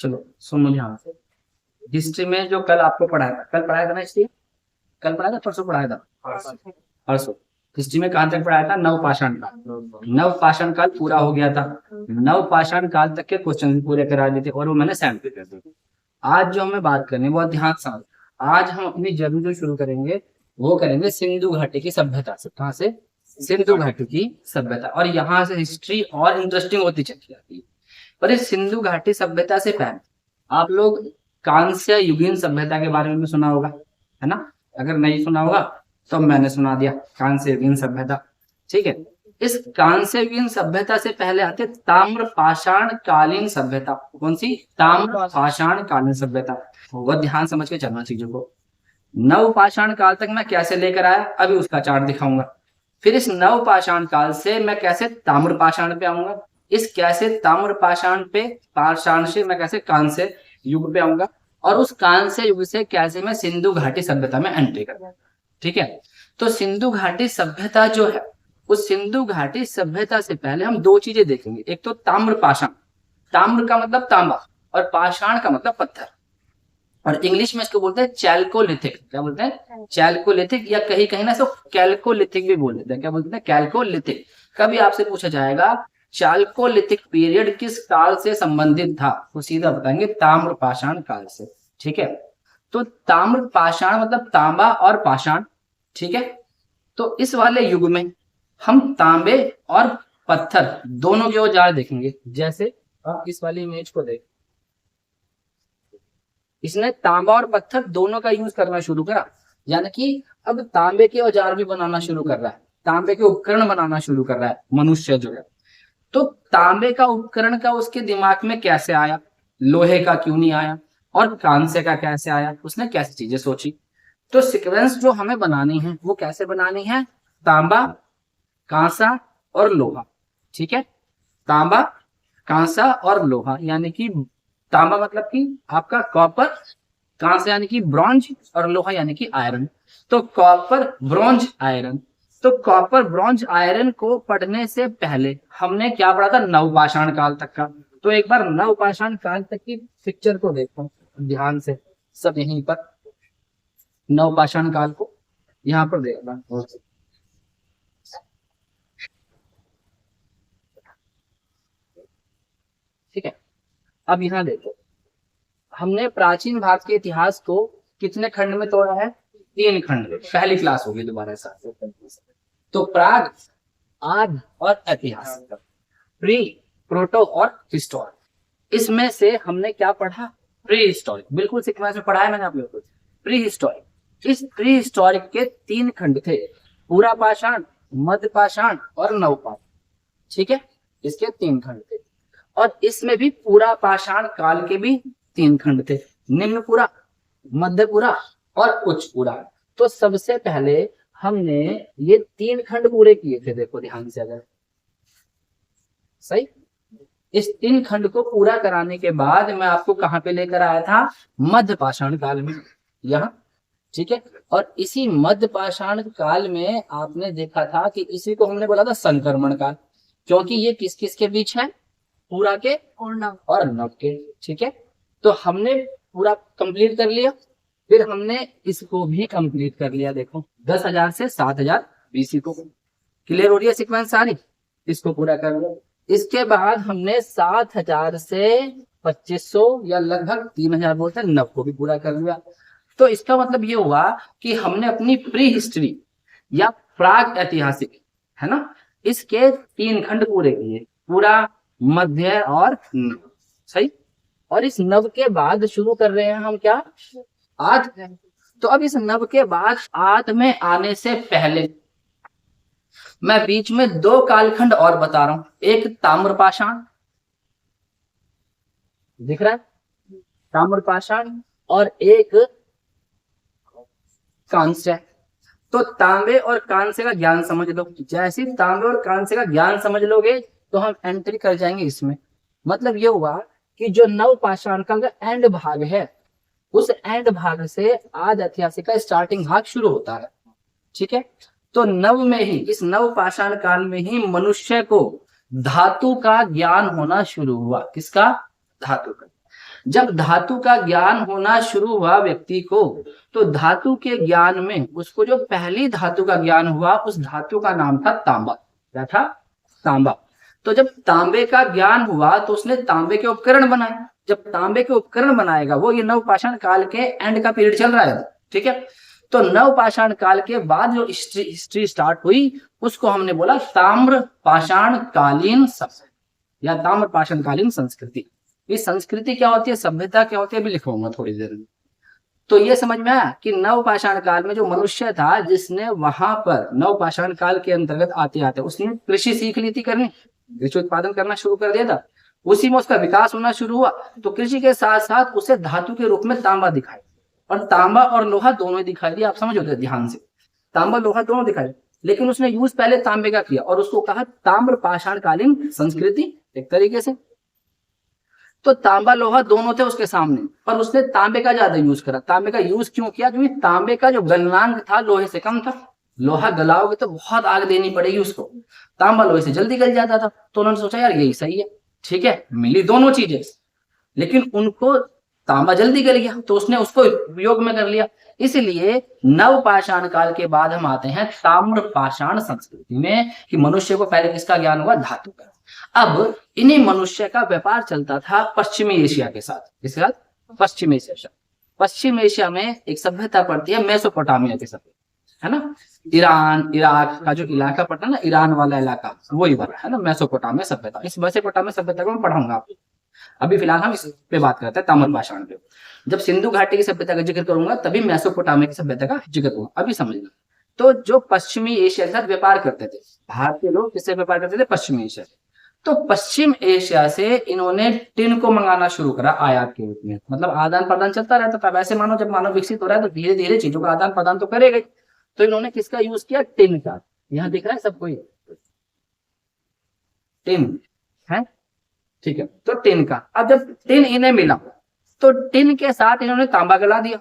चलो सुनो ध्यान से। हिस्ट्री में जो कल आपको पढ़ाया था, कल पढ़ाया था ना हिस्ट्री, कल पढ़ाया था परसों पढ़ाया था, परसों। हिस्ट्री में कहां तक पढ़ाया था? नवपाषाण काल। नवपाषाण काल पूरा हो गया था, नवपाषाण काल तक के क्वेश्चन पूरे करा दिए थे और वो मैंने सेंड कर दिए। आज जो हमें बात करनी है बहुत ध्यान से, आज हम अपनी जर्नी जो शुरू करेंगे वो करेंगे सिंधु घाटी की सभ्यता से। कहां से? सिंधु घाटी की सभ्यता। और यहाँ से हिस्ट्री और इंटरेस्टिंग होती चली जाती है। पर इस सिंधु घाटी सभ्यता से पहले आप लोग कांस्य युगीन सभ्यता के बारे में भी सुना होगा, है ना? अगर नहीं सुना होगा तो मैंने सुना दिया, कांस्य युगीन सभ्यता। ठीक है, इस कांस्य युगीन सभ्यता से पहले आते ताम्र पाषाण कालीन सभ्यता। कौन सी? ताम्र पाषाण कालीन सभ्यता। बहुत ध्यान समझ के चलना चीजों को। नव पाषाण काल तक मैं कैसे लेकर आया अभी उसका चार्ट दिखाऊंगा। फिर इस नव पाषाण काल से मैं कैसे ताम्र पाषाण पे आऊंगा, इस कैसे ताम्र पाषाण से मैं कैसे कांस्य युग पे आऊंगा, और उस कांस्य युग से कैसे मैं सिंधु घाटी सभ्यता में एंट्री करूंगा। ठीक है, तो सिंधु घाटी सभ्यता जो है, उस सिंधु घाटी सभ्यता से पहले हम दो चीजें देखेंगे। एक तो ताम्र पाषाण, ताम्र का मतलब तांबा और पाषाण का मतलब पत्थर, और इंग्लिश में इसको बोलते हैं चैल्कोलिथिक। क्या बोलते हैं? चैल्कोलिथिक, या कहीं कहीं ना इसको कैल्कोलिथिक भी बोल देते हैं। क्या बोलते हैं? कैल्कोलिथिक। कभी आपसे पूछा जाएगा चाल्कोलिथिक पीरियड किस काल से संबंधित था, तो सीधा बताएंगे ताम्र पाषाण काल से। ठीक है, तो ताम्र पाषाण मतलब तांबा और पाषाण। ठीक है, तो इस वाले युग में हम तांबे और पत्थर दोनों के औजार देखेंगे। जैसे आप इस वाली इमेज को देख, इसने तांबा और पत्थर दोनों का यूज करना शुरू करा, यानी कि अब तांबे के औजार भी बनाना शुरू कर रहा है, तांबे के उपकरण बनाना शुरू कर रहा है मनुष्य जो है। तो तांबे का उपकरण का उसके दिमाग में कैसे आया, लोहे का क्यों नहीं आया, और कांसे का कैसे आया, उसने कैसी चीजें सोची। तो सीक्वेंस जो हमें बनानी है वो कैसे बनानी है? तांबा, कांसा और लोहा। ठीक है, तांबा, कांसा और लोहा, यानी कि तांबा मतलब कि आपका कॉपर, कांसा यानी कि ब्रॉन्ज, और लोहा यानी कि आयरन। तो कॉपर, ब्रॉन्ज, आयरन। तो कॉपर, ब्रॉन्ज, आयरन को पढ़ने से पहले हमने क्या पढ़ा था? नवपाषाण काल तक का। तो एक बार नवपाषाण काल तक की पिक्चर को देखो ध्यान से, सब यहीं पर नवपाषाण काल को यहाँ पर देखना। ठीक है, अब यहाँ देखो, हमने प्राचीन भारत के इतिहास को कितने खंड में तोड़ा है? 3 खंड में। पहली क्लास होगी दोबारा साथ। तो प्राग, आद और ऐतिहासिक, प्री, प्रोटो और हिस्टोरिक। इसमें से हमने क्या पढ़ा? Pre historic. बिल्कुल सीक्वेंस में पढ़ा है मैंने आप लोगों को। प्री हिस्टोरिक, इस प्री हिस्टोरिक के 3 खंड थे, पूरा पाषाण, मध्य पाषाण और नवपाषाण। ठीक है, इसके 3 खंड थे, और इसमें भी पूरा पाषाण काल के भी 3 खंड थे, निम्न पूरा, मध्य पूरा और उच्च पूरा। तो सबसे पहले हमने ये 3 खंड पूरे किए थे। देखो ध्यान से, अगर सही, इस 3 खंड को पूरा कराने के बाद मैं आपको कहां पे लेकर आया था? मध्य पाषाण काल में, यहाँ। ठीक है, और इसी मध्य पाषाण काल में आपने देखा था कि इसी को हमने बोला था संक्रमण काल, क्योंकि ये किस किस के बीच है? पूरा के और नव के। ठीक है, तो हमने पूरा कंप्लीट कर लिया, फिर हमने इसको भी कंप्लीट कर लिया। देखो 10,000 से 7,000 BC को। क्लियर हो रही है सीक्वेंस सारी? इसको पूरा कर लो। इसके बाद हमने 7,000 से 2500 या लगभग 3,000 बोलते हैं, नव को भी पूरा कर लिया। तो इसका मतलब ये हुआ कि हमने अपनी प्री हिस्ट्री या प्राग ऐतिहासिक, है ना, इसके 3 खंड पूरे किए, पूरा, मध्य और नव। सही, और इस नव के बाद शुरू कर रहे हैं हम क्या? आद। तो अब इस नव के बाद आद में आने से पहले मैं बीच में 2 कालखंड और बता रहा हूं। एक ताम्रपाषाण, दिख रहा है? ताम्रपाषाण, और एक कांस्य। तो तांबे और कांस्य का ज्ञान समझ लो। जैसे तांबे और कांस्य का ज्ञान समझ लोगे तो हम एंट्री कर जाएंगे इसमें। मतलब ये हुआ कि जो नवपाषाण का एंड भाग है, उस एंड भाग से आज ऐतिहासिक का स्टार्टिंग भाग शुरू होता है। ठीक है, तो नव में ही, इस नव पाषाण काल में ही मनुष्य को धातु का ज्ञान होना शुरू हुआ। किसका? धातु का। जब धातु का ज्ञान होना शुरू हुआ व्यक्ति को, तो धातु के ज्ञान में उसको जो पहली धातु का ज्ञान हुआ, उस धातु का नाम था तांबा। क्या था? तांबा। तो जब तांबे का ज्ञान हुआ तो उसने तांबे के उपकरण बनाए। जब तांबे के उपकरण बनाएगा, वो ये नवपाषाण काल के एंड का पीरियड चल रहा है, ठीक है। तो नवपाषाण काल के बाद जो हिस्ट्री स्टार्ट हुई, उसको हमने बोला ताम्र पाषाण कालीन सभ्यता या ताम्र पाषाण कालीन संस्कृति। ये संस्कृति क्या होती है, सभ्यता क्या होती है, अभी लिखूंगा थोड़ी देर में। तो ये समझ में आया कि नवपाषाण काल में जो मनुष्य था, जिसने वहां पर नवपाषाण काल के अंतर्गत आते आते उसने कृषि सीख ली थी करनी, कृषि उत्पादन करना शुरू कर दिया था, उसी में उसका विकास होना शुरू हुआ। तो कृषि के साथ साथ उसे धातु के रूप में तांबा दिखाई, और तांबा और लोहा दोनों ही दिखाई दिया। आप समझ होते ध्यान से, तांबा लोहा दोनों दिखाई, लेकिन उसने यूज पहले तांबे का किया और उसको कहा ताम्र पाषाण कालीन संस्कृति एक तरीके से। तो तांबा लोहा दोनों थे उसके सामने, पर उसने तांबे का ज्यादा यूज करा। तांबे का यूज क्यों किया? क्योंकि तांबे का जो गलनांक था लोहे से कम था। लोहा गलाओगे तो बहुत आग देनी पड़ेगी उसको, तांबा लोहे से जल्दी गल जाता था। तो उन्होंने सोचा यार यही सही है, ठीक है, मिली दोनों चीजें, लेकिन उनको तांबा जल्दी गल गया तो उसने उसको उपयोग में कर लिया। इसलिए नवपाषाण काल के बाद हम आते हैं ताम्र पाषाण संस्कृति में, कि मनुष्य को पहले किसका ज्ञान हुआ? धातु का। अब इन्हीं मनुष्य का व्यापार चलता था पश्चिमी एशिया के साथ। किसके साथ? पश्चिम एशिया। पश्चिम एशिया में एक सभ्यता पड़ती है मेसोपोटामिया की सभ्यता, है ना। ईरान इराक का जो इलाका पड़ता है ना, ईरान वाला इलाका, वही वाला है ना मेसोपोटामिया सभ्यता। इस मेसोपोटामिया सभ्यता को मैं पढ़ाऊंगा आपको। अभी फिलहाल हम इस पे बात करते हैं ताम्र पाषाण पे। जब सिंधु घाटी की सभ्यता का जिक्र करूंगा तभी मेसोपोटामिया की सभ्यता का जिक्र करूंगा, अभी समझना। तो जो पश्चिमी एशिया के साथ व्यापार करते थे, भारतीय लोग किससे व्यापार करते थे? पश्चिमी एशिया। तो पश्चिम एशिया से इन्होंने टिन को मंगाना शुरू करा आयात के रूप में, मतलब आदान प्रदान चलता रहता था। वैसे मानो जब मानव विकसित हो रहा है तो धीरे धीरे चीजों का आदान प्रदान तो करेगा। तो इन्होंने किसका यूज किया? टिन का। यहाँ दिख रहा है सबको ये टिन है, ठीक है। तो टिन का, अब जब टिन इन्हें मिला तो टिन के साथ इन्होंने तांबा गला दिया।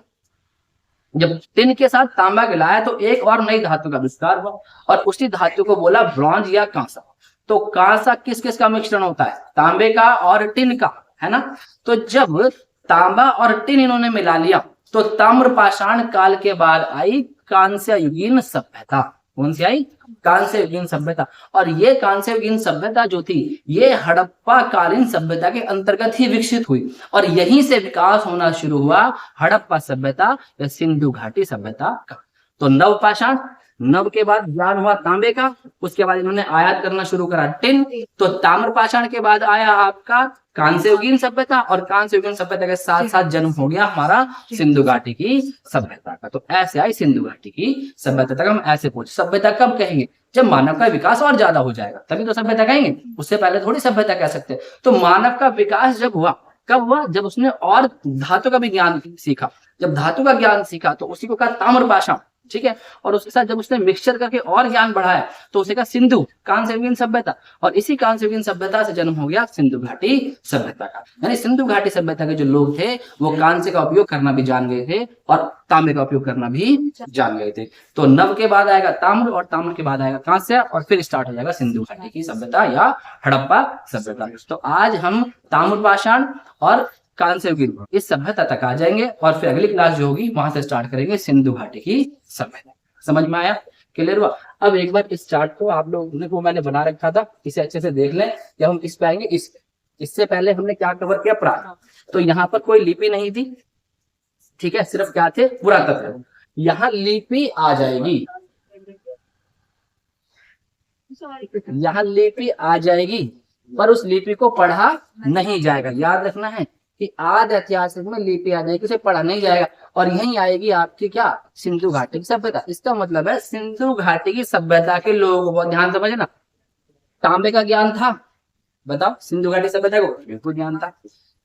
जब टिन के साथ तांबा गलाया तो एक और नई धातु का विस्तार हुआ, और उसी धातु को बोला ब्रॉन्ज या कांसा। तो कांसा किस किस का मिश्रण होता है? तांबे का और टिन का, है ना। तो जब तांबा और टिन इन्होंने मिला लिया तो ताम्रपाषाण काल के बाद आई कांस्य युगीन सभ्यता। कौन सी आई? कांस्य युगीन सभ्यता। और ये कांस्य युगीन सभ्यता जो थी, ये हड़प्पा कालीन सभ्यता के अंतर्गत ही विकसित हुई, और यहीं से विकास होना शुरू हुआ हड़प्पा सभ्यता या सिंधु घाटी सभ्यता का। तो नवपाषाण, नव के बाद ज्ञान हुआ तांबे का, उसके बाद इन्होंने आयात करना शुरू करा टिन। तो ताम्रपाषाण के बाद आया आपका कांस्य युगीन सभ्यता, और कांस्य युगीन सभ्यता के साथ साथ जन्म हो गया हमारा सिंधु घाटी की सभ्यता का। तो ऐसे आई सिंधु घाटी की सभ्यता तक। हम ऐसे पूछ सभ्यता कब कहेंगे? जब मानव का विकास और ज्यादा हो जाएगा तभी तो सभ्यता कहेंगे, उससे पहले थोड़ी सभ्यता कह सकते। तो मानव का विकास जब हुआ, कब हुआ? जब उसने और धातु का भी ज्ञान सीखा। जब धातु का ज्ञान सीखा तो उसी को कहा ताम्रपाषाण, ठीक है। और उसके साथ जब उसने मिक्सचर करके और ज्ञान बढ़ाया तो उसे कहा सिंधु कांस्य युगीन सभ्यता, और इसी कांस्य युगीन सभ्यता से जन्म हो गया सिंधु घाटी सभ्यता का। यानी सिंधु घाटी सभ्यता के जो लोग थे वो कांस्य का उपयोग करना भी जान गए थे और तांबे का उपयोग करना भी जान गए थे। तो नव के बाद आएगा ताम्र, और ताम्र के बाद आएगा कांस्य, और फिर स्टार्ट हो जाएगा सिंधु घाटी की सभ्यता या हड़प्पा सभ्यता। तो आज हम ताम्रपाषाण और कांस्य युगीन इस सभ्यता तक आ जाएंगे, और फिर अगली क्लास जो होगी वहां से स्टार्ट करेंगे सिंधु घाटी की सभ्यता। समझ में आया? क्लियर हुआ? अब एक बार इस चार्ट को आप लोगों को मैंने बना रखा था, इसे अच्छे से देख लें। जब हम इस पे आएंगे, इससे पहले हमने क्या कवर किया? प्राग। तो यहाँ पर कोई लिपि नहीं थी, ठीक है, सिर्फ क्या थे? पुरातत्व। यहाँ लिपि आ जाएगी, यहाँ लिपि आ जाएगी, पर उस लिपि को पढ़ा नहीं जाएगा। याद रखना है कि आदि ऐतिहासिक में लिपि आ जाएगी, उसे पढ़ा नहीं जाएगा। और यहीं आएगी आपकी क्या? सिंधु घाटी की सभ्यता। इसका मतलब है सिंधु घाटी की सभ्यता के लोगों को ध्यान समझना। तांबे का ज्ञान था, बताओ, सिंधु घाटी सभ्यता को बिल्कुल ज्ञान था।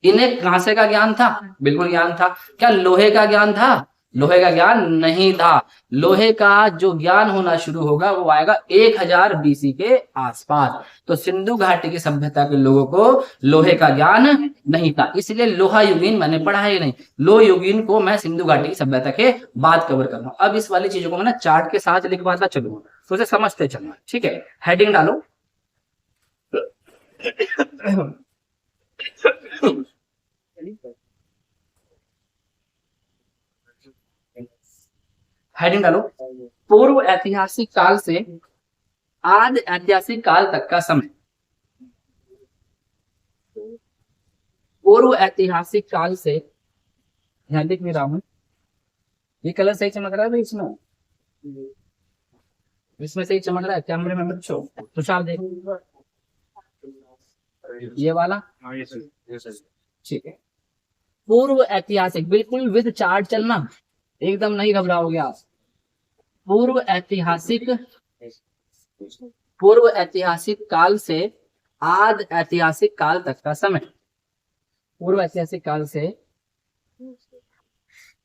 इन्हें कांसे का ज्ञान था, बिल्कुल ज्ञान था। क्या लोहे का ज्ञान था? लोहे का ज्ञान नहीं था। लोहे का जो ज्ञान होना शुरू होगा वो आएगा 1000 BC के आसपास। तो सिंधु घाटी की सभ्यता के लोगों को लोहे का ज्ञान नहीं था, इसलिए लोहा युगीन मैंने पढ़ा ही नहीं। लोह युगीन को मैं सिंधु घाटी की सभ्यता के बाद कवर कर रहा हूं। अब इस वाली चीजों को मैं चार्ट के साथ लिखवाता चलूंगा, तो उसे समझते चलना, ठीक है। हेडिंग डालो। हेडिंग डालो, पूर्व ऐतिहासिक काल से आदि ऐतिहासिक काल तक का समय। पूर्व ऐतिहासिक काल से, ध्यान देख मेरा, ये कलर सही चमक रहा है भाई, इसमें सही चमक रहा है, कैमरे में मत छो, तुषार देख, ये वाला ठीक है। पूर्व ऐतिहासिक, बिल्कुल विद चार्ट चलना, एकदम नहीं घबराओगे आप। पूर्व ऐतिहासिक काल से आद ऐतिहासिक काल तक का समय। पूर्व ऐतिहासिक काल से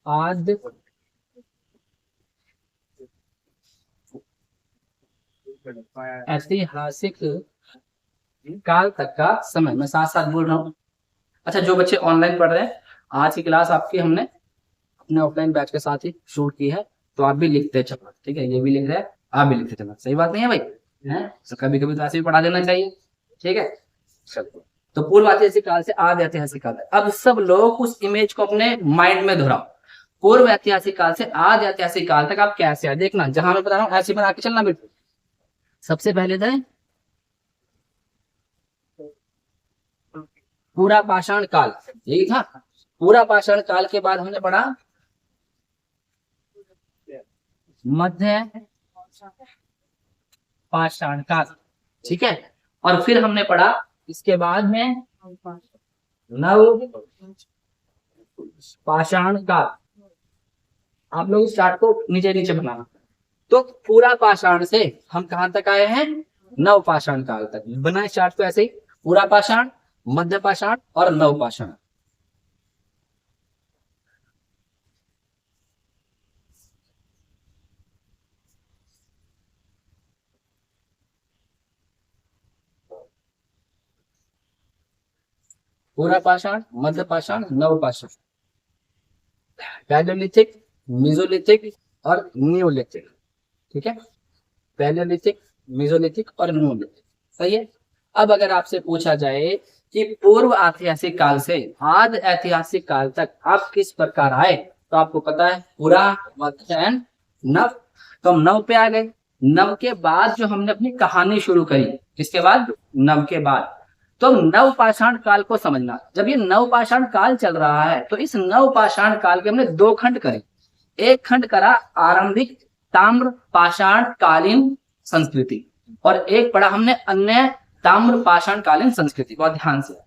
आद ऐतिहासिक काल तक का समय, मैं साथ साथ बोल रहा हूँ। अच्छा, जो बच्चे ऑनलाइन पढ़ रहे हैं, आज की क्लास आपकी हमने अपने ऑफलाइन बैच के साथ ही शूट की है, तो आप भी लिखते चलो, ठीक है, ये भी लिख रहे हैं, आप भी लिखते चलो, सही बात नहीं है भाई, है तो कभी कभी तो ऐसे भी पढ़ा देना चाहिए, ठीक है। चलो, तो पूर्व ऐतिहासिक काल से आदि ऐतिहासिक काल तक। अब सब लोग उस इमेज को अपने माइंड में दोहराओ, पूर्व ऐतिहासिक काल से आदि ऐतिहासिक काल तक आप कैसे है देखना, जहां मैं बता रहा हूँ ऐसे बना के चलना बिल्कुल। सबसे पहले था पूरा पाषाण काल, यही था। पूरा पाषाण काल के बाद हमने पढ़ा मध्य पाषाण काल, ठीक है। और फिर हमने पढ़ा इसके बाद में नव पाषाण काल। आप लोग इस चार्ट को नीचे नीचे बनाना। तो पूरा पाषाण से हम कहां तक आए हैं, नव पाषाण काल तक। बनाए चार्ट को ऐसे ही, पूरा पाषाण, मध्य पाषाण और नव पाषाण। पूरा पाषाण, मध्य पाषाण, नव पाषाण, पैलेयोलिथिक, मेसोलिथिक और नियोलिथिक, ठीक है। पैलेयोलिथिक, मेसोलिथिक और नियोलिथिक, सही है। अब अगर आपसे पूछा जाए कि पूर्व ऐतिहासिक काल से आदि ऐतिहासिक काल तक आप किस प्रकार आए, तो आपको पता है पूरा, मध्य एंड नव। तो हम नव पे आ गए। नव के बाद जो हमने अपनी कहानी शुरू करी, किसके बाद, नव के बाद। तो नव पाषाण काल को समझना, जब ये नव पाषाण काल चल रहा है, तो इस नव पाषाण काल के हमने दो खंड करे। एक खंड करा आरंभिक ताम्र पाषाण कालीन संस्कृति, और एक पढ़ा हमने अन्य ताम्र पाषाण कालीन संस्कृति। बहुत ध्यान से,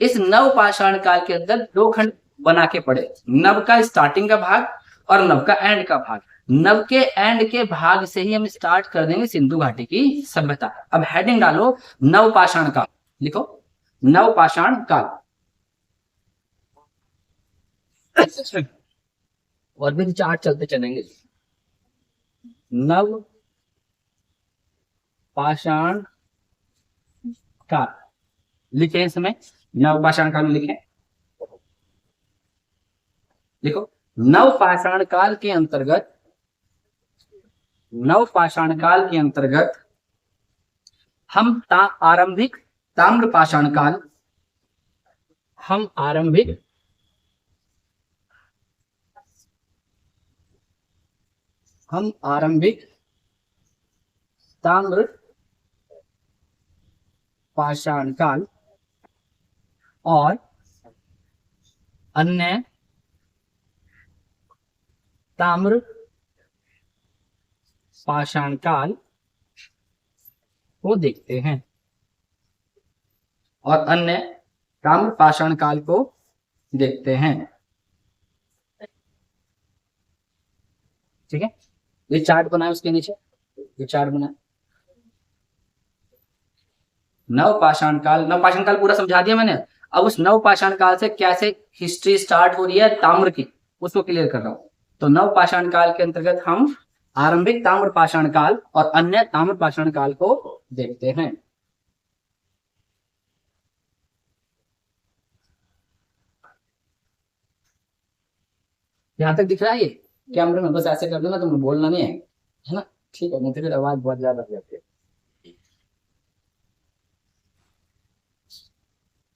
इस नव पाषाण काल के अंदर दो खंड बना के पढ़े, नव का स्टार्टिंग का भाग और नव का एंड का भाग। नव के एंड के भाग से ही हम स्टार्ट कर देंगे सिंधु घाटी की सभ्यता। अब हेडिंग डालो, नव पाषाण काल, लिखो नव पाषाण काल। और भी चार्ट चलते चलेंगे। नव पाषाण काल लिखे इस समय, नव पाषाण काल में लिखे, देखो नव पाषाण काल के अंतर्गत, नव पाषाण काल के अंतर्गत हम आरंभिक ताम्र पाषाण काल, हम आरंभिक ताम्र पाषाण काल और अन्य ताम्र पाषाण काल को देखते हैं, और अन्य ताम्र पाषाण काल को देखते हैं, ठीक है। ये चार्ट बनाए, उसके नीचे ये चार्ट बनाए। नव पाषाण काल पूरा समझा दिया मैंने। अब उस नव पाषाण काल से कैसे हिस्ट्री स्टार्ट हो रही है ताम्र की, उसको क्लियर कर रहा हूं। तो नव पाषाण काल के अंतर्गत हम आरंभिक ताम्र पाषाण काल और अन्य ताम्र पाषाण काल को देखते हैं। यहां तक दिख रहा है ये कैमरे में? बस ऐसे कर देना, तुमने बोलना नहीं है ना, ठीक है, मुझे फिर आवाज बहुत ज्यादा हो जाती है।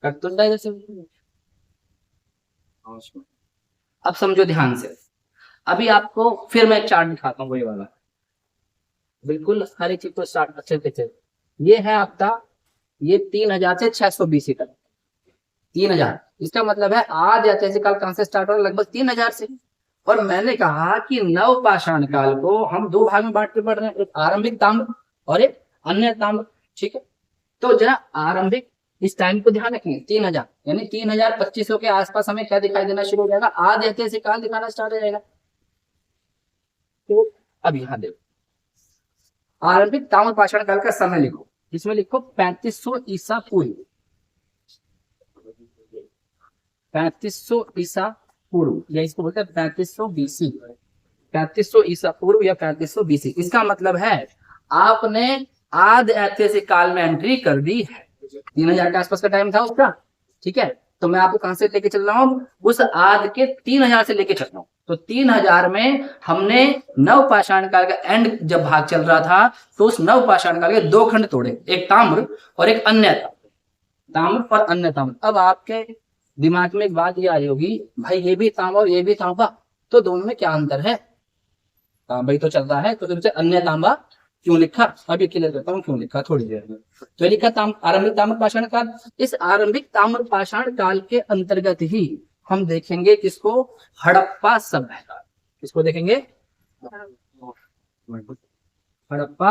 कट तो जैसे। अब समझो ध्यान से, अभी आपको फिर मैं एक चार्ट दिखाता हूँ वही वाला, बिल्कुल हर एक चीज को स्टार्ट अच्छे से। ये है आपका, ये 3000 से 620 तक, 3000, इसका मतलब है आज ऐतिहासिक काल कहां से स्टार्ट हो रहा है, लगभग 3000 से। और मैंने कहा कि नव पाषाण काल को हम दो भाग में बांट के पढ़ रहे हैं, एक आरंभिक ताम्र और एक अन्य ताम्र। ठीक है, तो जरा आरंभिक इस टाइम को ध्यान रखेंगे, 3000 यानी 3025 के आसपास हमें क्या दिखाई देना शुरू हो जाएगा, आज ऐतिहासिक काल दिखाना स्टार्ट हो जाएगा। तो अब यहाँ देखो, आरंभिक ताम्र पाषाण काल का समय लिखो, इसमें लिखो 3500 ईसा पूर्व, 3500 ईसा पूर्व, या इसको बोलते हैं 3500 बीसी, 3500 ईसा पूर्व या 3500 बीसी। इसका मतलब है आपने आद ऐतिहासिक काल में एंट्री कर दी है, 3000 के आसपास का टाइम था उसका। ठीक है, तो मैं आपको कहां से लेके चल रहा हूँ, उस आद के 3000 से लेके चल रहा हूँ। तो 3000 में हमने नव पाषाण काल का एंड जब भाग चल रहा था, तो उस नव पाषाण काल के दो खंड तोड़े, एक ताम्र और एक अन्य ताम्र और अन्य ताम्र। अब आपके दिमाग में एक बात ये आई होगी, भाई ये भी तांबा और ये भी तांबा, तो दोनों में क्या अंतर है, तांबा ही तो चल रहा है, तो तुमसे अन्य तांबा क्यों लिखा, अभी क्लियर करता हूँ क्यों लिखा थोड़ी देर में। तो लिखा आरंभिक ताम्र पाषाण काल। इस आरंभिक ताम्र पाषाण काल के अंतर्गत ही हम देखेंगे किसको, हड़प्पा सभ्यता। किसको देखेंगे, हड़प्पा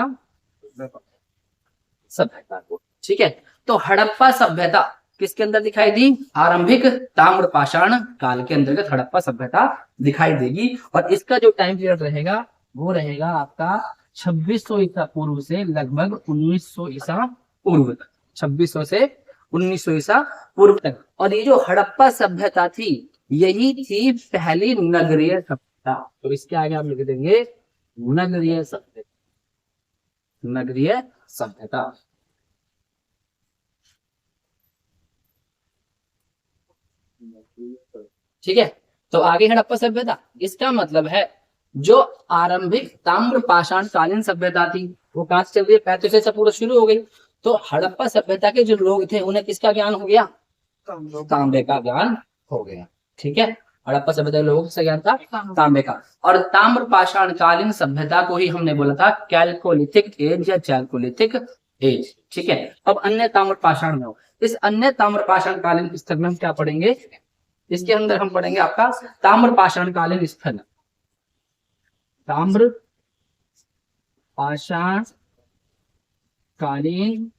सभ्यता को। ठीक है, तो हड़प्पा सभ्यता किसके अंदर दिखाई दी, आरंभिक ताम्र पाषाण काल के अंतर्गत हड़प्पा सभ्यता दिखाई देगी। और इसका जो टाइम पीरियड रहेगा वो रहेगा आपका 2600 ईसा पूर्व से लगभग 1900 ईसा पूर्व तक, 2600 से 1900 ईसा पूर्व तक। और ये जो हड़प्पा सभ्यता थी, यही थी पहली नगरीय सभ्यता। तो इसके आगे आप लिख देंगे नगरीय सभ्यता, नगरीय सभ्यता। ठीक है, तो आगे हड़प्पा सभ्यता, इसका मतलब है जो आरंभिक ताम्र पाषाण कालीन सभ्यता थी वो कहां से चल रही है, 3500 से पूरा शुरू हो गई। तो हड़प्पा सभ्यता के जो लोग थे उन्हें किसका ज्ञान हो गया, तांबे का ज्ञान हो गया। ठीक है, हड़प्पा सभ्यता के लोगों का ज्ञान था तांबे का। और ताम्र पाषाण कालीन सभ्यता को ही हमने बोला था कैल्कोलिथिक एज या चैल्कोलिथिक एज। ठीक है, अब अन्य ताम्र पाषाण में हो, इस अन्य ताम्र पाषाण कालीन स्तर में हम क्या पढ़ेंगे, इसके अंदर हम पढ़ेंगे आपका ताम्र पाषाण कालीन स्थल, ताम्र पाषाण कालीन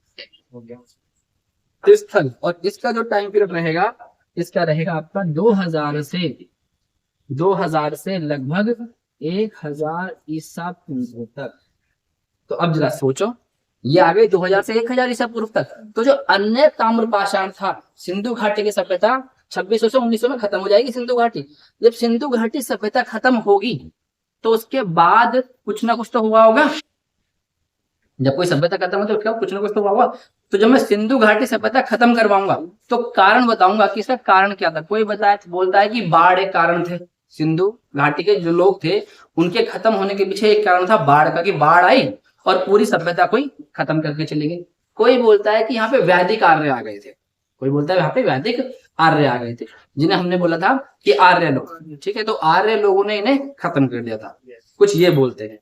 स्थल। और इसका जो टाइम पीरियड रहेगा, इसका रहेगा आपका 2000 से लगभग 1000 ईसा पूर्व तक। तो अब जरा सोचो, ये आ गए 2000 से 1000 ईसा पूर्व तक। तो जो अन्य ताम्र पाषाण था, सिंधु घाटी की सभ्यता 2600 से 1900 में खत्म हो जाएगी सिंधु घाटी। जब सिंधु घाटी सभ्यता खत्म होगी तो उसके बाद कुछ ना कुछ तो हुआ होगा, जब कोई सभ्यता खत्म हो तो उसका कुछ ना कुछ तो हुआ होगा। तो जब मैं सिंधु घाटी सभ्यता खत्म करवाऊंगा तो कारण बताऊंगा कि इसका कारण क्या था। कोई बताया, बोलता है कि बाढ़ एक कारण थे, सिंधु घाटी के जो लोग थे उनके खत्म होने के पीछे एक कारण था बाढ़ का, कि बाढ़ आई और पूरी सभ्यता को ही खत्म करके चले गए। कोई बोलता है कि यहाँ पे वैदिक आर्य आ गए थे, कोई बोलता है यहाँ पे वैदिक आर्य आ गए थे, जिन्हें हमने बोला था कि आर्य लोग। ठीक है, तो आर्य लोगों ने इन्हें खत्म कर दिया था, कुछ ये बोलते हैं।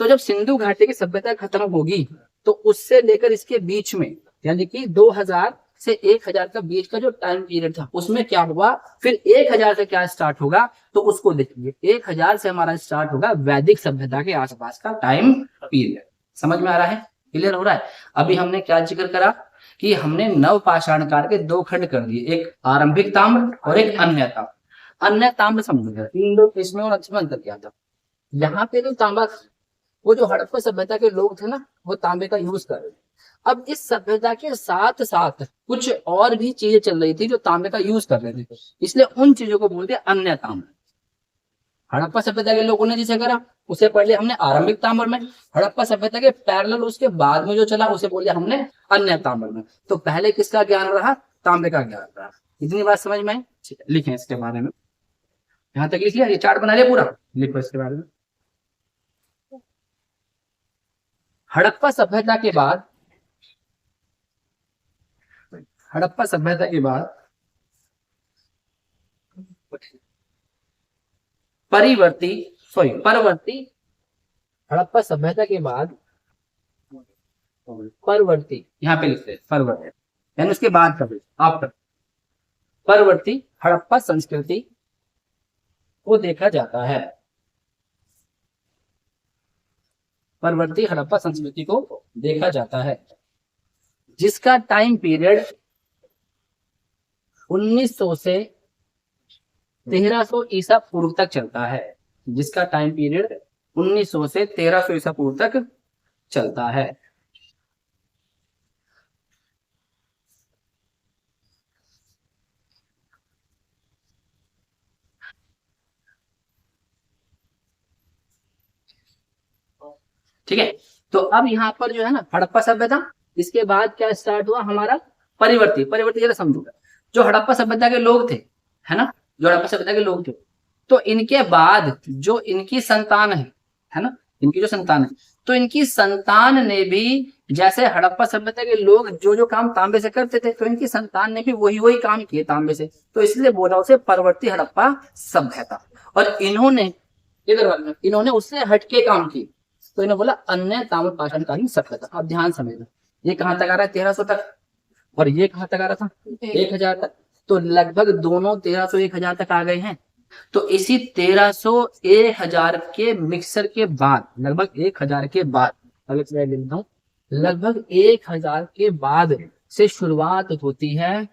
तो जब सिंधु घाटी की सभ्यता खत्म होगी तो उससे लेकर इसके बीच में, यानी कि 2000 से 1000 का बीच का जो टाइम पीरियड था, उसमें क्या हुआ, फिर 1000 से क्या स्टार्ट होगा, तो उसको देखिए। 1000 से हमारा स्टार्ट होगा वैदिक सभ्यता के आसपास का टाइम पीरियड। समझ में आ रहा है, क्लियर हो रहा है। अभी हमने क्या जिक्र करा कि हमने नव पाषाण काल के दो खंड कर दिए, एक आरंभिक ताम्र और एक अन्य ताम्र। अन्य ताम्र समझ, इसमें और अच्छे में अंतर क्या था, यहाँ पे जो तांबा, वो जो हड़प्पा सभ्यता के लोग थे ना, वो तांबे का यूज कर रहे थे। अब इस सभ्यता के साथ साथ कुछ और भी चीजें चल रही थी जो तांबे का यूज कर रहे थे, इसलिए उन चीजों को बोलते हैं अन्य ताम्र। हड़प्पा सभ्यता के लोगों ने जिसे करा उसे पढ़ लिया हमने आरंभिक ताम्र में, हड़प्पा सभ्यता के पैरेलल उसके बाद में जो चला उसे बोल दिया हमने अन्य ताम्र में। तो पहले किसका ज्ञान रहा, तांबे का ज्ञान रहा। इतनी बात समझ में आई, ठीक है, लिखें इसके बारे में, यहां तक लिख लिया, ये चार्ट बना लिया पूरा, लिखो इसके बारे में। हड़प्पा सभ्यता के बाद, हड़प्पा सभ्यता के बाद परिवर्ती सॉरी परवर्ती हड़प्पा सभ्यता के बाद, परवर्ती यहाँ पे लिखते हैं परवर्ती, यानी उसके बाद कभी आफ्टर, परवर्ती हड़प्पा संस्कृति को देखा जाता है। परवर्ती हड़प्पा संस्कृति को देखा जाता है जिसका टाइम पीरियड 1900 से 1300 ईसा पूर्व तक चलता है, जिसका टाइम पीरियड 1900 से 1300 ईसा पूर्व तक चलता है। ठीक है, तो अब यहाँ पर जो है ना हड़प्पा सभ्यता, इसके बाद क्या स्टार्ट हुआ हमारा परिवर्ती। परिवर्ती जरा समझूंगा, जो हड़प्पा सभ्यता के लोग थे, है ना, जो हड़प्पा सभ्यता के लोग थे, तो इनके बाद जो इनकी संतान है ना, इनकी जो संतान है, तो इनकी संतान ने भी जैसे हड़प्पा सभ्यता के लोग जो जो काम तांबे से करते थे, तो इनकी संतान ने भी वही वही काम किए तांबे से, तो इसलिए बोला उसे परवर्ती हड़प्पा सभ्यता। और इन्होंने इधर इन्होंने उससे हटके काम किए, तो इन्होंने बोला अन्य ताम्र पाषाणकालीन सभ्यता। अब ध्यान समझना, ये कहां तक आ रहा है 1300 तक, और ये कहां तक आ रहा था 1000 तक, तो लगभग दोनों 1300 1000 तक आ गए हैं। तो इसी 1300 1000 के मिक्सर के बाद, लगभग 1000 के बाद, लगभग 1000 के बाद से शुरुआत होती है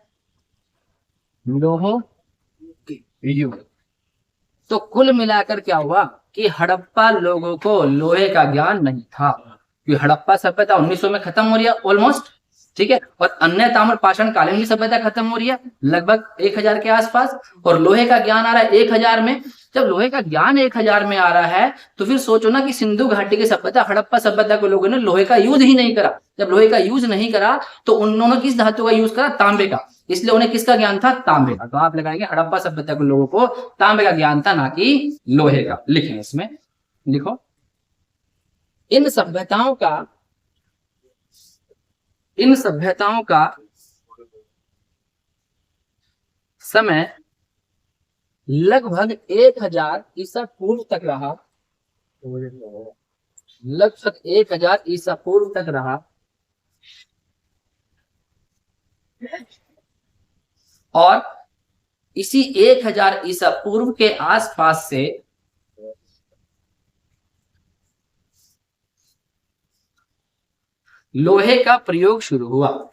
लोह युग। तो कुल मिलाकर क्या हुआ कि हड़प्पा लोगों को लोहे का ज्ञान नहीं था, क्योंकि हड़प्पा सभ्यता 1900 में खत्म हो रही है ऑलमोस्ट, ठीक है, और अन्य ताम्र पाषाण कालीन की सभ्यता खत्म हो रही है लगभग 1000 के आसपास, और लोहे का ज्ञान आ रहा है 1000 में। जब लोहे का ज्ञान 1000 में आ रहा है, तो फिर सोचो ना कि सिंधु घाटी की सभ्यता, हड़प्पा सभ्यता के लोगों ने लोहे का यूज ही नहीं करा। जब लोहे का यूज नहीं करा, तो उन्होंने किस धातु का यूज करा, तांबे का, इसलिए उन्हें किसका ज्ञान था, तांबे का। तो आप लगाएंगे हड़प्पा सभ्यता के लोगों को तांबे का ज्ञान था, ना कि लोहे का। लिखें इसमें, लिखो, इन सभ्यताओं का समय लगभग 1000 ईसा पूर्व तक रहा, लगभग 1000 ईसा पूर्व तक रहा, और इसी 1000 ईसा पूर्व के आसपास से लोहे का प्रयोग शुरू हुआ,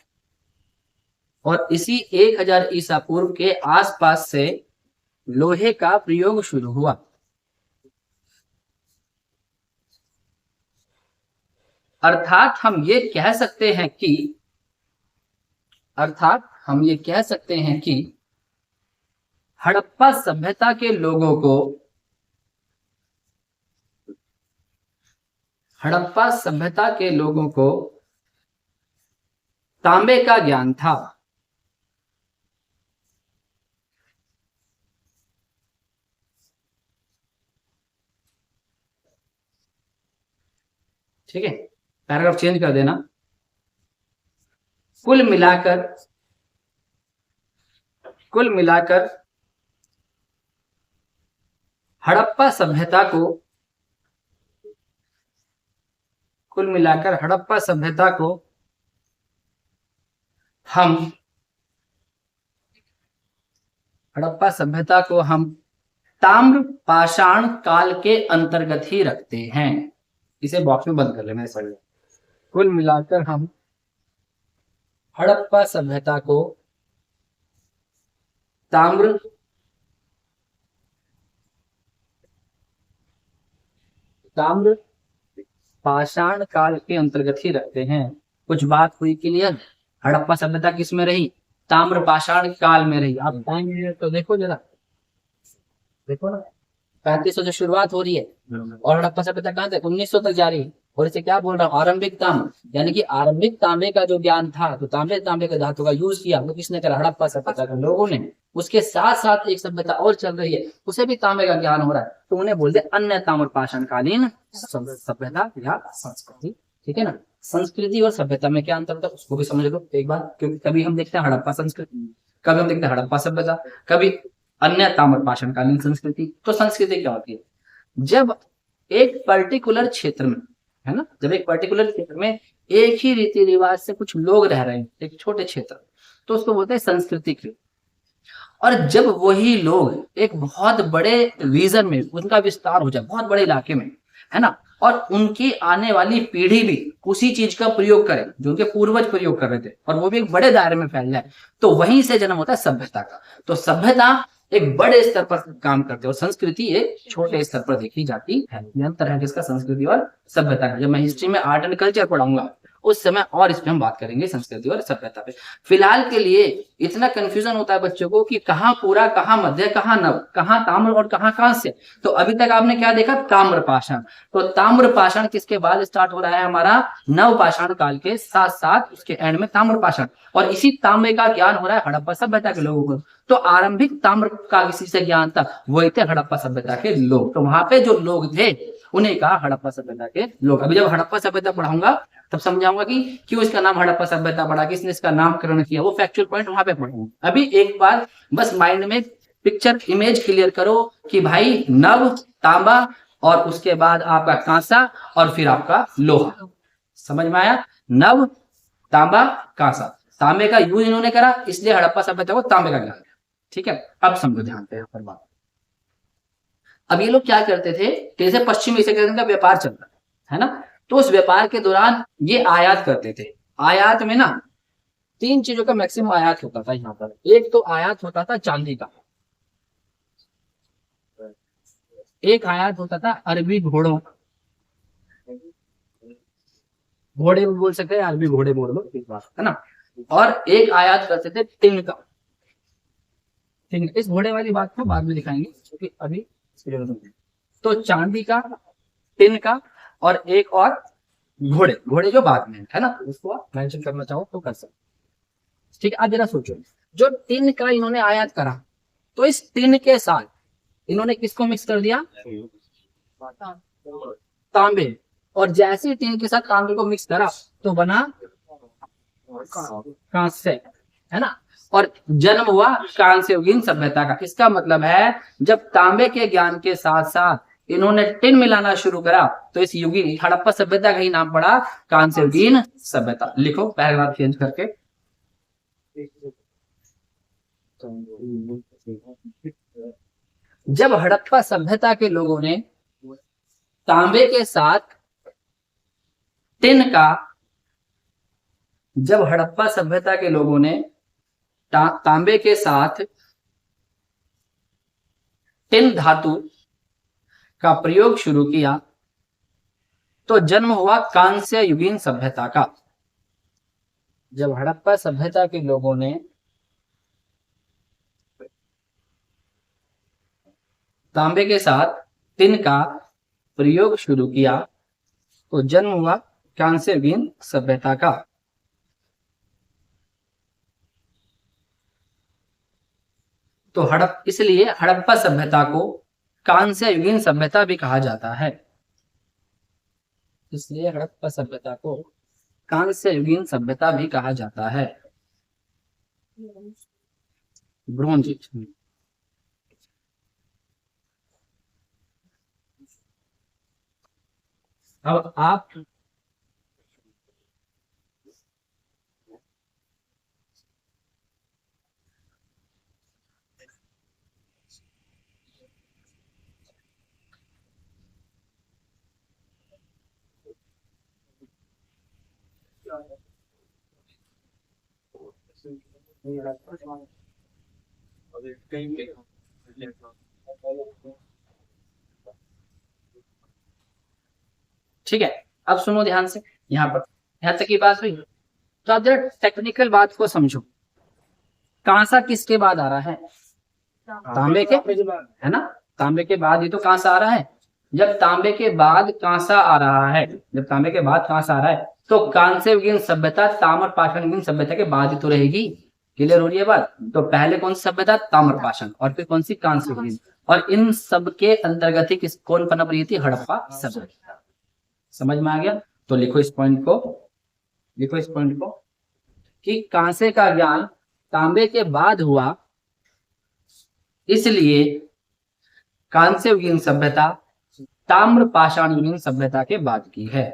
और इसी 1000 ईसा पूर्व के आसपास से लोहे का प्रयोग शुरू हुआ। अर्थात हम ये कह सकते हैं कि हड़प्पा सभ्यता के लोगों को तांबे का ज्ञान था। ठीक है, पैराग्राफ चेंज कर देना। कुल मिलाकर हड़प्पा सभ्यता को हम ताम्र पाषाण काल के अंतर्गत ही रखते हैं। इसे बॉक्स में बंद कर लेना है। कुल मिलाकर हम हड़प्पा सभ्यता को ताम्र पाषाण काल के अंतर्गत ही रखते हैं। कुछ बात हुई क्लियर? हड़प्पा सभ्यता किस में रही? ताम्र पाषाण काल में रही। आप टाइम तो देखो जरा, देखो ना, 3500 से शुरुआत हो रही है और हड़प्पा सभ्यता कहां तक, 1900 तक जा रही है। और इसे क्या बोल रहा हूँ, आरंभिक ताम्र, यानी कि आरंभिक तांबे का जो ज्ञान था, तो तांबे का धातु का यूज किया वो किसने करा, हड़प्पा सभ्यता के लोगों ने। उसके साथ साथ एक सभ्यता और चल रही है, उसे भी तांबे का ज्ञान हो रहा है, तो उन्हें बोलते अन्य ताम्र पाषाण कालीन सभ्यता या संस्कृति। ठीक है ना, संस्कृति और सभ्यता में क्या अंतर होता है उसको भी समझ लो एक बार, क्योंकि कभी हम देखते हैं हड़प्पा संस्कृति, कभी हम देखते हैं हड़प्पा सभ्यता, कभी अन्य ताम्र पाषाण कालीन संस्कृति। तो संस्कृति क्या होती है? जब एक पर्टिकुलर क्षेत्र में, है ना, जब एक पर्टिकुलर क्षेत्र में एक ही रीति रिवाज से कुछ लोग रह रहे हैं, एक छोटे क्षेत्र, तो उसको बोलते हैं संस्कृति की। और जब वही लोग एक बहुत बड़े रीजन में, उनका विस्तार हो जाए बहुत बड़े इलाके में, है ना, और उनकी आने वाली पीढ़ी भी उसी चीज का प्रयोग करे जो उनके पूर्वज प्रयोग कर रहे थे, और वो भी एक बड़े दायरे में फैल जाए, तो वहीं से जन्म होता है सभ्यता का। तो सभ्यता एक बड़े स्तर पर काम करते हैं और संस्कृति एक छोटे स्तर पर देखी जाती है। ये अंतर है किसका, संस्कृति और सभ्यता का। जब मैं हिस्ट्री में आर्ट एंड कल्चर पढ़ाऊंगा उस समय और इस पे हम बात करेंगे संस्कृति और सभ्यता पे। फिलहाल के लिए इतना कंफ्यूजन होता है बच्चों को कि कहाँ पूरा, कहाँ मध्य, कहाँ नव, कहाँ ताम्र और कहाँ कांस्य। तो अभी तक आपने क्या देखा, ताम्र पाषाण। तो ताम्र पाषाण किसके बाद स्टार्ट हो रहा है, हमारा नव पाषाण काल के साथ साथ उसके एंड में ताम्र पाषाण। और इसी तांबे का ज्ञान हो रहा है हड़प्पा सभ्यता के लोगों को। तो आरंभिक ताम्र का किसी से ज्ञान था, वही थे हड़प्पा सभ्यता के लोग। तो वहां पे जो लोग थे उन्हें कहा हड़प्पा सभ्यता के लोग। अभी जब हड़प्पा सभ्यता पढ़ाऊंगा तब समझाऊंगा कि क्यों इसका नाम हड़प्पा सभ्यता पड़ा, किसने इसका नामकरण किया, वो फैक्चुअल पॉइंट वहां पे पढ़ूंगा। अभी एक बार बस माइंड में पिक्चर इमेज क्लियर करो कि भाई नव, तांबा, और उसके बाद आपका कांसा, और फिर आपका लोहा। समझ में आया, नव, तांबा, कांसा। तांबे का यूज इन्होंने करा, इसलिए हड़प्पा सभ्यता को तांबे का ज्ञान। ठीक है, अब समझो ध्यान से यहाँ पर बात। अब ये लोग क्या करते थे, जैसे पश्चिमी एशिया का व्यापार चलता है ना, तो उस व्यापार के दौरान ये आयात करते थे। आयात में ना तीन चीजों का मैक्सिमम आयात होता था यहाँ पर। एक तो आयात होता था चांदी का, एक आयात होता था अरबी घोड़ों, घोड़े भी बोल सकते हैं, अरबी घोड़े बोल लो, है ना, और एक आयात करते थे टिन का। टिन, इस घोड़े वाली बात को बाद में दिखाएंगे क्योंकि अभी तो चांदी का, टिन का, और एक और घोड़े, घोड़े जो बाद में है ना, उसको आप मेंशन करना चाहो तो कर सकते। ठीक है, अब जरा सोचो, जो टिन का इन्होंने आयात करा, तो इस टिन के साथ इन्होंने किसको मिक्स कर दिया, तांबे। और जैसे ही टिन के साथ तांबे को मिक्स करा तो बना कांस्य, है ना, और जन्म हुआ कांस्य युगीन सभ्यता का। इसका मतलब है जब तांबे के ज्ञान के साथ साथ इन्होंने टिन मिलाना शुरू करा तो इस युगीन हड़प्पा सभ्यता का ही नाम पड़ा कांस्य युगीन सभ्यता। लिखो पैराग्राफ चेंज करके। जब हड़प्पा सभ्यता के लोगों ने तांबे के साथ टिन का, जब हड़प्पा सभ्यता के लोगों ने तांबे के साथ टिन धातु का प्रयोग शुरू किया तो जन्म हुआ कांस्य युगीन सभ्यता का। जब हड़प्पा सभ्यता के लोगों ने तांबे के साथ टिन का प्रयोग शुरू किया तो जन्म हुआ कांस्य युगीन सभ्यता का। तो इसलिए हड़प्पा सभ्यता को कांस्य युगीन सभ्यता भी कहा जाता है। इसलिए हड़प्पा सभ्यता को कांस्य युगीन सभ्यता भी कहा जाता है। Bronze as. अब आप ठीक है, अब सुनो ध्यान से, यहाँ पर यहाँ तक की बात हुई। तो आप जरा टेक्निकल बात को समझो। कांसा किसके बाद आ रहा है, तांबे के, है ना, तांबे के बाद ही तो कांसा आ रहा है। जब तांबे के बाद कांसा आ रहा है, जब तांबे के बाद कांसा आ रहा है तो कांस्य युगीन सभ्यता ताम्र पाषाण युगीन सभ्यता के बाद ही तो रहेगी। क्लियर हो रही है बात। तो पहले कौन सी सभ्यता, ताम्र पाषाण, और फिर कौन सी, कांस्य युगीन, और इन सब के अंतर्गत ही कौन पनप रही थी, हड़प्पा सभ्यता। समझ में आ गया। तो लिखो इस पॉइंट को, लिखो इस पॉइंट को कि कांसे का ज्ञान तांबे के बाद हुआ, इसलिए कांस्य युगीन सभ्यता ताम्र पाषाण युगीन सभ्यता के बाद की है।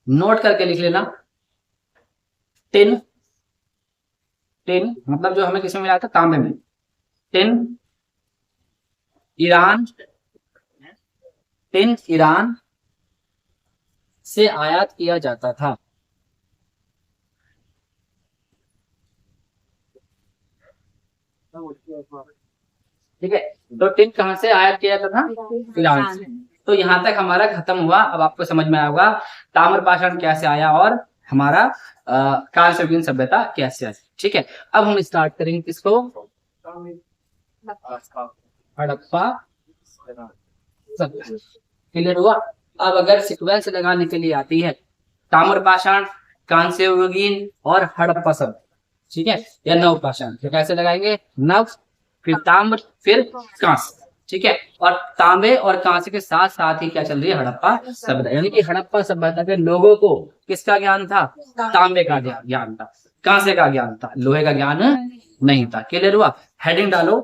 नोट करके लिख लेना। टिन, टिन मतलब जो हमें किसमें मिला था, तांबे में। टिन ईरान, टिन ईरान से आयात किया जाता था। ठीक है, तो टिन कहां से आयात किया जाता था, ईरान से। तो यहां तक हमारा खत्म हुआ। अब आपको समझ में आया होगा ताम्रपाषाण कैसे आया और हमारा कांस्य युगीन सभ्यता कैसे आई। ठीक है, अब हम स्टार्ट करेंगे किसको, हड़प्पा सभ्यता। क्लियर हुआ। अब अगर सीक्वेंस लगाने के लिए आती है ताम्रपाषाण, कांस्य युगीन और हड़प्पा सभ्यता, ठीक है, या नव पाषाण, तो कैसे लगाएंगे, नव फिर ताम्र फिर कांस्य। ठीक है, और तांबे और कांस्य के साथ साथ ही क्या चल रही है, हड़प्पा सभ्यता। यानी कि हड़प्पा सभ्यता के लोगों को किसका ज्ञान था, तांबे का ज्ञान था, कांस्य का ज्ञान था, लोहे का ज्ञान नहीं था। क्लियर हुआ। हेडिंग डालो,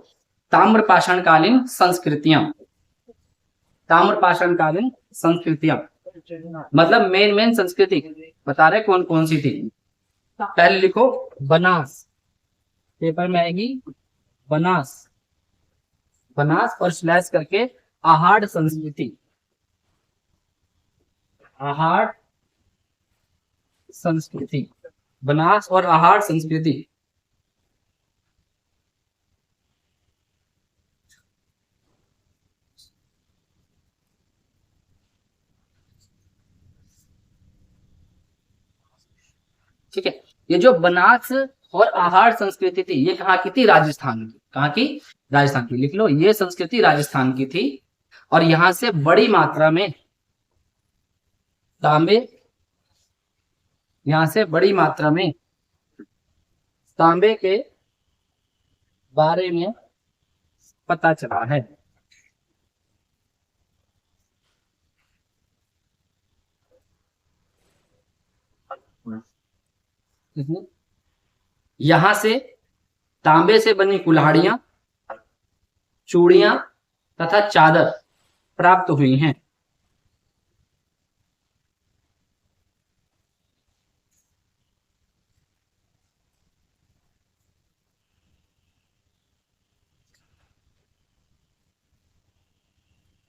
ताम्र पाषाण कालीन संस्कृतियां। ताम्र पाषाण कालीन संस्कृतियां मतलब मेन संस्कृति बता रहे कौन कौन सी थी। पहले लिखो बनास, पेपर में आएगी बनास, बनास और स्लैश करके आहाड़ संस्कृति, आहाड़ संस्कृति, बनास और आहाड़ संस्कृति। ठीक है, ये जो बनास और आहार संस्कृति थी ये कहाँ की थी, राजस्थान की। कहाँ की, राजस्थान की। लिख लो, ये संस्कृति राजस्थान की थी और यहां से बड़ी मात्रा में तांबे, यहां से बड़ी मात्रा में तांबे के बारे में पता चला है। यहां से तांबे से बनी कुल्हाड़ियां, चूड़ियां तथा चादर प्राप्त हुई हैं।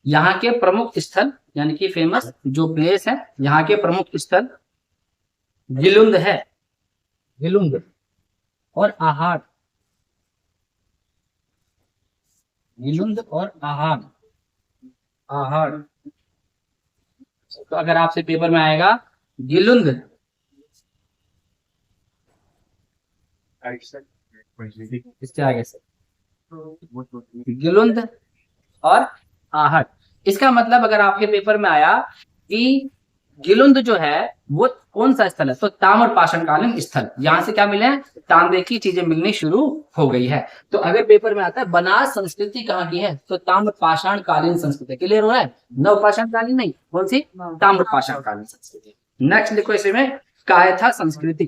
यहाँ के प्रमुख स्थल यानी कि फेमस जो प्लेस है, यहाँ के प्रमुख स्थल गिलुंद है, गिलुंद और आहार, गिलुंद और आहार, आहार। तो अगर आपसे पेपर में आएगा गिलुंद, इसके आगे से गिलुंद और आहट। इसका मतलब अगर आपके पेपर में आया कि गिलुंद जो है वो कौन सा स्थल है, तो ताम्र पाषाणकालीन स्थल। यहां से क्या मिले, तांबे की चीजें मिलनी शुरू हो गई है। तो अगर पेपर में आता है बनास संस्कृति कहाँ की है, तो ताम्र पाषाणकालीन संस्कृति। क्लियर हो रहा है, नव पाषाणकालीन नहीं, कौन सी, ताम्र पाषाणकालीन संस्कृति। नेक्स्ट लिखो इसमें कायथा संस्कृति,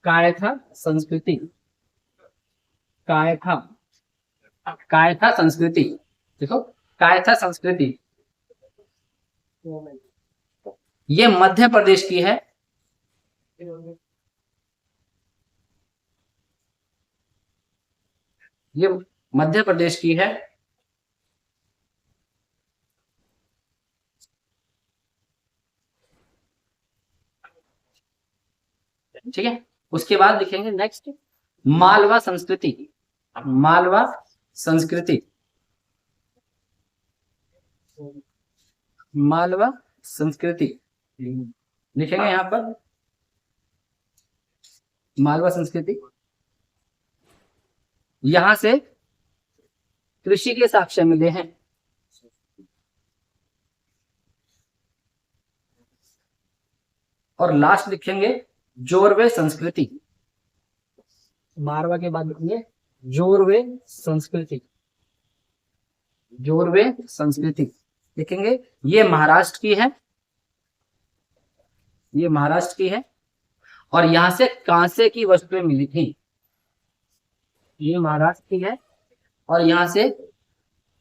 कायथा संस्कृति, कायथा, कायथा संस्कृति। देखो कायथा संस्कृति ये मध्य प्रदेश की है, ये मध्य प्रदेश की है। ठीक है, उसके बाद लिखेंगे नेक्स्ट मालवा संस्कृति, मालवा संस्कृति, मालवा संस्कृति लिखेंगे यहां पर मालवा संस्कृति। यहां से कृषि के साक्ष्य मिले हैं, और लास्ट लिखेंगे जोरवे संस्कृति, मारवा के बाद लिखिए जोरवे संस्कृति, जोरवे संस्कृति लिखेंगे। ये महाराष्ट्र की है, ये महाराष्ट्र की है और यहां से कांसे की वस्तुएं मिली थी। ये महाराष्ट्र की है और यहां से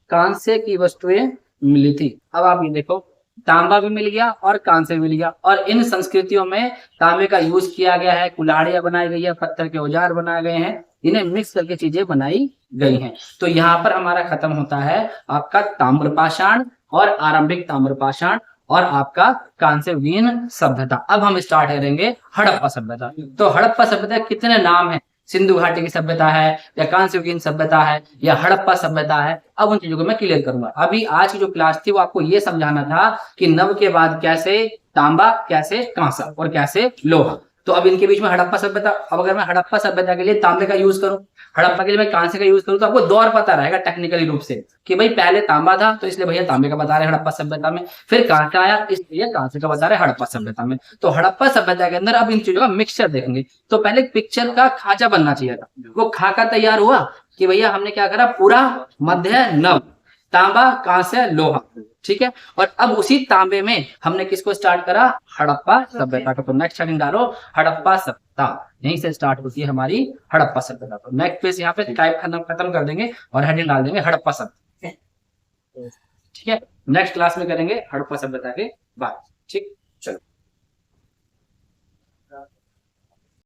कांसे की वस्तुएं मिली थी। अब आप ये देखो, तांबा भी मिल गया और कांसे भी मिल गया और इन संस्कृतियों में तांबे का यूज किया गया है, कुल्हाड़ियां बनाई गई है, पत्थर के औजार बनाए गए हैं, इन्हें मिक्स करके चीजें बनाई गई हैं। तो यहाँ पर हमारा खत्म होता है आपका ताम्रपाषाण और आरंभिक ताम्रपाषाण और आपका कांस्ययुगीन सभ्यता। अब हम स्टार्ट करेंगे हड़प्पा सभ्यता। तो हड़प्पा सभ्यता कितने नाम है? सिंधु घाटी की सभ्यता है या कांस्ययुगीन सभ्यता है या हड़प्पा सभ्यता है। अब उन चीजों को मैं क्लियर करूंगा। अभी आज की जो क्लास थी वो आपको ये समझाना था कि नव के बाद कैसे तांबा, कैसे कांसा और कैसे लोहा। तो अब इनके बीच में हड़प्पा सभ्यता। अब अगर मैं हड़प्पा सभ्यता के लिए तांबे का यूज करूं, हड़प्पा के लिए मैं कांसे का यूज करूं, तो आपको दौर पता रहेगा टेक्निकली रूप से कि भाई पहले तांबा था तो इसलिए भैया तांबे का बता रहे हड़प्पा सभ्यता में, फिर कांसा आया इसलिए कांसे का बता रहे हड़प्पा सभ्यता में। तो हड़प्पा सभ्यता के अंदर अब इन चीजों का मिक्सचर देखेंगे। तो पहले पिक्चर का खाचा बनना चाहिए था, वो खाका तैयार हुआ कि भैया हमने क्या करा, पूरा मध्य नव, तांबा कांस्य लोहा, ठीक है। और अब उसी तांबे में हमने किसको स्टार्ट करा, हड़प्पा सभ्यता का। तो नेक्स्ट हेडिंग डालो हड़प्पा सभ्यता, यहीं से स्टार्ट होती है हमारी हड़प्पा सभ्यता। तो नेक्स्ट पेज यहाँ पे टाइप खत्म कर देंगे और हेडिंग डाल देंगे हड़प्पा सभ्यता, ठीक है। नेक्स्ट क्लास में करेंगे हड़प्पा सभ्यता के बाद, ठीक।